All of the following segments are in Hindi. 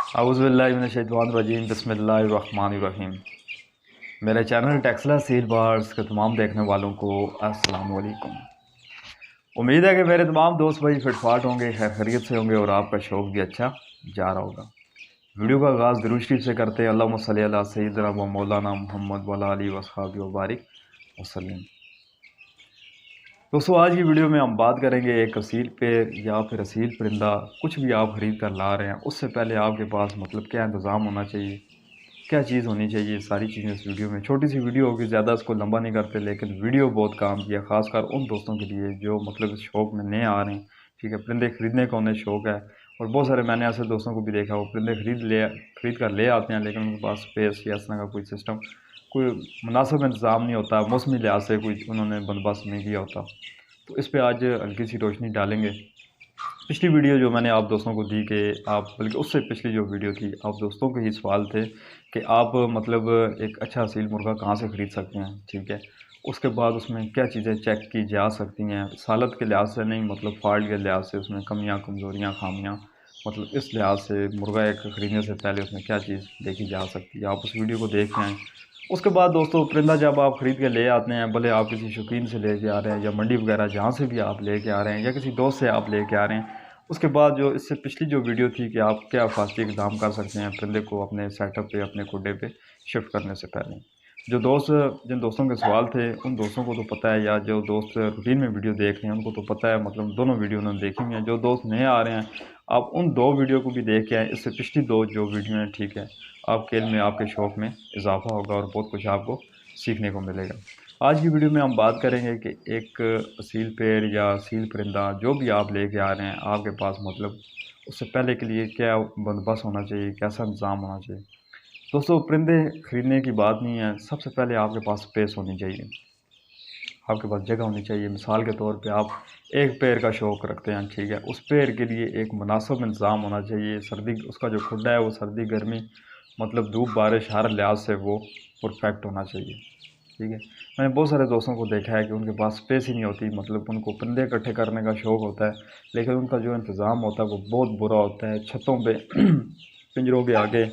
औज़ुबिल्लाहिमिनश्शैतानिर्रजीम बिस्मिल्लाहिर्रहमानिर्रहीम। मेरे चैनल टेक्सला सील बार्स के तमाम देखने वालों को अस्सलाम वालेकुम। उम्मीद है कि मेरे तमाम दोस्त भाई फिटफाट होंगे, खैर खैरियत से होंगे और आपका शौक़ भी अच्छा जा रहा होगा। वीडियो का आगाज़ दुरूद शरीफ से करते हैं। अल्लाहुम्मा सल्ली अला सय्यिदिना व मौलाना मुहम्मद व अला आलिहि व अस्हाबिहि व बारिक वसल्लम। दोस्तों, आज की वीडियो में हम बात करेंगे एक असील पेड़ या फिर असील परिंदा, कुछ भी आप ख़रीद कर ला रहे हैं, उससे पहले आपके पास मतलब क्या इंतज़ाम होना चाहिए, क्या चीज़ होनी चाहिए, सारी चीज़ें इस वीडियो में। छोटी सी वीडियो होगी, ज़्यादा इसको लंबा नहीं करते, लेकिन वीडियो बहुत काम की है, ख़ासकर उन दोस्तों के लिए जो मतलब इस शौक़ में नए आ रहे हैं। ठीक है, परिंदे ख़रीदने का उन्हें शौक़ है और बहुत सारे मैंने ऐसे दोस्तों को भी देखा, वो परिंदे ख़रीद कर ले आते हैं, लेकिन उनके पास स्पेस या इस तरह का कोई सिस्टम, कोई मुनासिब इंतज़ाम नहीं होता, मौसमी लिहाज से कोई उन्होंने बंदोबस्त नहीं किया होता। तो इस पे आज हल्की सी रोशनी डालेंगे। पिछली वीडियो जो मैंने आप दोस्तों को दी कि आप, बल्कि उससे पिछली जो वीडियो थी, आप दोस्तों के ही सवाल थे कि आप मतलब एक अच्छा असील मुर्गा कहाँ से ख़रीद सकते हैं। ठीक है, उसके बाद उसमें क्या चीज़ें चेक की जा सकती हैं, सालत के लिहाज से नहीं, मतलब फॉल्ट के लिहाज से, उसमें कमियाँ कमज़ोरियाँ खामियाँ, मतलब इस लिहाज से मुर्गा एक ख़रीदने से पहले उसमें क्या चीज़ देखी जा सकती है, आप उस वीडियो को देख आएँ। उसके बाद दोस्तों, परिंदा जब आप ख़रीद के ले आते हैं, भले आप किसी शौकीन से लेके आ रहे हैं या मंडी वगैरह जहाँ से भी आप लेके आ रहे हैं या किसी दोस्त से आप लेके आ रहे हैं, उसके बाद जो इससे पिछली जो वीडियो थी कि आप क्या फास्टी इक़दाम कर सकते हैं परिंदे को अपने सेटअप पे, अपने खुडे पे शिफ्ट करने से पहले। जो दोस्त, जिन दोस्तों के सवाल थे, उन दोस्तों को तो पता है, या जो दोस्त रूटीन में वीडियो देख रहे हैं उनको तो पता है, मतलब दोनों वीडियो उन्होंने देखी हुई हैं। जो दोस्त नए आ रहे हैं, आप उन 2 वीडियो को भी देख के आएँ, इससे पिछली 2 जो वीडियो हैं, ठीक है, आपके इल्म में, आपके शौक़ में इजाफ़ा होगा और बहुत कुछ आपको सीखने को मिलेगा। आज की वीडियो में हम बात करेंगे कि एक असील पेड़ या असील परिंदा जो भी आप लेके आ रहे हैं, आपके पास मतलब उससे पहले के लिए क्या बंदोबस्त होना चाहिए, कैसा इंतज़ाम होना चाहिए। दोस्तों, परिंदे ख़रीदने की बात नहीं है, सबसे पहले आपके पास स्पेस होनी चाहिए, आपके पास जगह होनी चाहिए। मिसाल के तौर पे आप एक पेड़ का शौक़ रखते हैं, ठीक है, उस पेड़ के लिए एक मुनासिब इंतज़ाम होना चाहिए। सर्दी, उसका जो खुड्डा है वो सर्दी गर्मी, मतलब धूप बारिश, हर लिहाज से वो परफेक्ट होना चाहिए। ठीक है, मैंने बहुत सारे दोस्तों को देखा है कि उनके पास स्पेस ही नहीं होती, मतलब उनको परिंदे इकट्ठे करने का शौक़ होता है, लेकिन उनका जो इंतज़ाम होता है वो बहुत बुरा होता है। छतों पे पिंजरों के आगे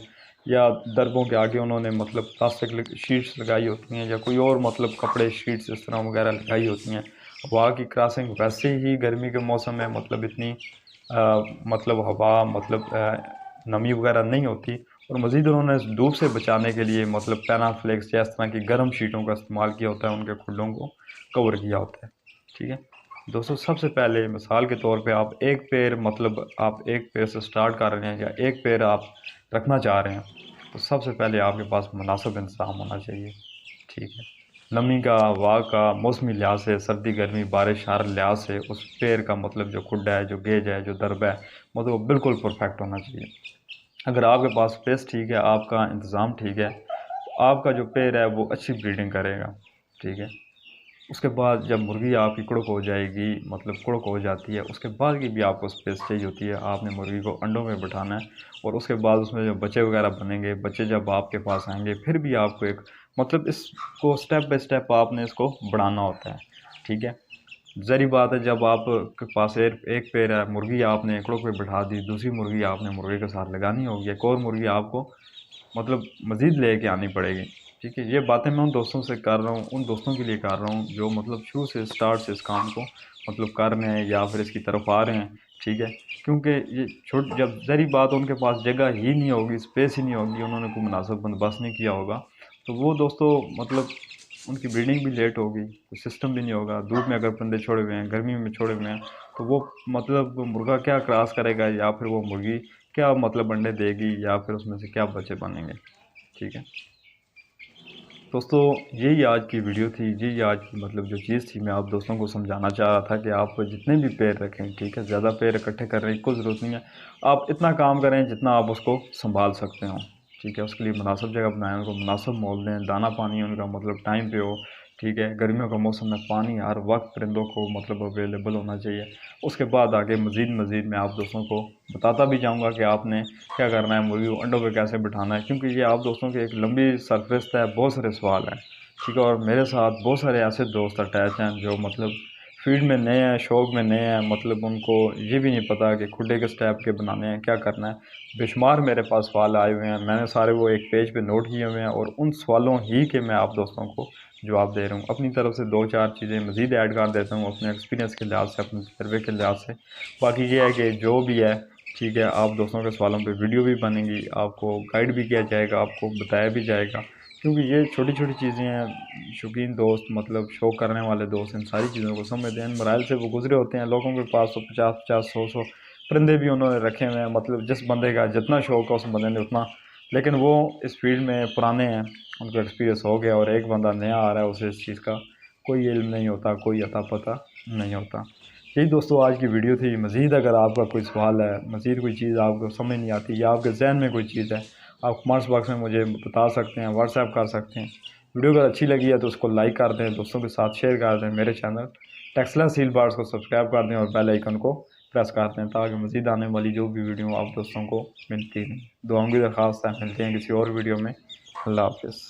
या दरबों के आगे उन्होंने मतलब प्लास्टिक शीट्स लगाई होती हैं या कोई और मतलब कपड़े शीट्स इस तरह वगैरह लगाई होती हैं। हवा की क्रॉसिंग वैसे ही गर्मी के मौसम में मतलब इतनी मतलब हवा, मतलब नमी वगैरह नहीं होती, और मज़ीद उन्होंने धूप से बचाने के लिए मतलब पैनाफ्लेक्स या इस तरह की गर्म शीटों का इस्तेमाल किया होता है, उनके खुडों को कवर किया होता है। ठीक है दोस्तों, सबसे पहले मिसाल के तौर पे आप एक पेड़, मतलब आप एक पेड़ से स्टार्ट कर रहे हैं या एक पेड़ आप रखना चाह रहे हैं, तो सबसे पहले आपके पास मुनासिब इंतज़ाम होना चाहिए। ठीक है, नमी का, हवा का, मौसमी लिहाज से, सर्दी गर्मी बारिश, हर लिहाज से उस पेड़ का मतलब जो खुड्डा है, जो गेज है, जो दरबा है, मतलब वो बिल्कुल परफेक्ट होना चाहिए। अगर आपके पास स्पेस ठीक है, आपका इंतज़ाम ठीक है, तो आपका जो पेड़ है वो अच्छी ब्रीडिंग करेगा। ठीक है, उसके बाद जब मुर्गी आपकी कुड़क हो जाएगी, मतलब कुड़क हो जाती है, उसके बाद की भी आपको स्पेस चाहिए होती है। आपने मुर्गी को अंडों में बिठाना है और उसके बाद उसमें जो बच्चे वगैरह बनेंगे, बच्चे जब आपके पास आएंगे, फिर भी आपको एक मतलब इसको स्टेप बाय स्टेप आपने इसको बढ़ाना होता है। ठीक है, ज़ाहिर बात है, जब आप के पास एक पेड़ है, मुर्गी आपने कुड़क पे बिठा दी, दूसरी मुर्गी आपने मुर्गे के साथ लगानी होगी, एक और मुर्गी आपको मतलब मज़ीद लेके आनी पड़ेगी। ठीक है, ये बातें मैं उन दोस्तों से कर रहा हूँ, उन दोस्तों के लिए कर रहा हूँ जो मतलब शुरू से स्टार्ट से इस काम को मतलब कर रहे हैं या फिर इसकी तरफ आ रहे हैं। ठीक है, क्योंकि ये जब ज़ाहिर बात है, उनके पास जगह ही नहीं होगी, स्पेस ही नहीं होगी, उन्होंने कोई मुनासिब बंदोबस्त नहीं किया होगा, तो वो दोस्तों मतलब उनकी ब्रीडिंग भी लेट होगी, कोई सिस्टम भी नहीं होगा। धूप में अगर परिंदे छोड़े हुए हैं, गर्मी में छोड़े हुए हैं, तो वो मतलब वो मुर्गा क्या क्रॉस करेगा, या फिर वो मुर्गी क्या मतलब अंडे देगी, या फिर उसमें से क्या बच्चे बनेंगे। ठीक है दोस्तों, यही आज की वीडियो थी, यही आज की मतलब जो चीज़ थी, मैं आप दोस्तों को समझाना चाह रहा था कि आप जितने भी पेड़ रखें, ठीक है, ज़्यादा पेड़ इकट्ठे करने की कोई ज़रूरत नहीं है। आप इतना काम करें जितना आप उसको संभाल सकते हो। ठीक है, उसके लिए मुनासिब जगह बनाएं, उनको मुनासिब मोल दें, दाना पानी उनका मतलब टाइम पे हो। ठीक है, गर्मियों का मौसम में पानी हर वक्त परिंदों को मतलब अवेलेबल होना चाहिए। उसके बाद आगे मज़ीद मैं आप दोस्तों को बताता भी जाऊँगा कि आपने क्या करना है, मुर्गी को अंडों पे कैसे बिठाना है, क्योंकि ये आप दोस्तों की एक लंबी सरफेस है, बहुत सारे सवाल हैं। ठीक है, और मेरे साथ बहुत सारे ऐसे दोस्त अटैच हैं जो मतलब फील्ड में नए हैं, शौक़ में नए हैं, मतलब उनको ये भी नहीं पता कि खुडे के स्टेप के बनाने हैं, क्या करना है। बेशुमार मेरे पास सवाल आए हुए हैं, मैंने सारे वो एक पेज पे नोट किए हुए हैं और उन सवालों ही के मैं आप दोस्तों को जवाब दे रहा हूँ। अपनी तरफ से 2-4 चीज़ें मज़ीद ऐड कर देता हूँ अपने एक्सपीरियंस के लिहाज से, अपने तजर्बे के लिहाज से। बाकी ये है कि जो भी है ठीक है, आप दोस्तों के सवालों पे वीडियो भी बनेगी, आपको गाइड भी किया जाएगा, आपको बताया भी जाएगा, क्योंकि ये छोटी छोटी चीज़ें हैं। शौकीन दोस्त, मतलब शौक़ करने वाले दोस्त इन सारी चीज़ों को समझते हैं, इन मराइल से वो गुजरे होते हैं। लोगों के पास तो 50-50, 100-100 परिंदे भी उन्होंने रखे हुए हैं, मतलब जिस बंदे का जितना शौक़ है उस बंदे ने उतना, लेकिन वो इस फील्ड में पुराने हैं, उनको एक्सपीरियंस हो गया, और एक बंदा नया आ रहा है, उसे इस चीज़ का कोई इल्म नहीं होता, कोई अता पता नहीं होता। यही दोस्तों आज की वीडियो थी। मज़ीद अगर आपका कोई सवाल है, मज़ीद कोई चीज़ आपको समझ नहीं आती या आपके जहन में कोई चीज़ है, आप कमेंट्स बॉक्स में मुझे बता सकते हैं, व्हाट्सएप कर सकते हैं। वीडियो अगर अच्छी लगी है तो उसको लाइक कर दें, दोस्तों के साथ शेयर कर दें। मेरे चैनल टेक्सला सील बार्स को सब्सक्राइब कर दें और बेल आइकन को प्रेस कर दें, ताकि मज़ीद आने वाली जो भी वीडियो आप दोस्तों को मिलती रहें। दुआओं की दरख्वास्त है। मिलते हैं किसी और वीडियो में। अल्लाह हाफ़िज़।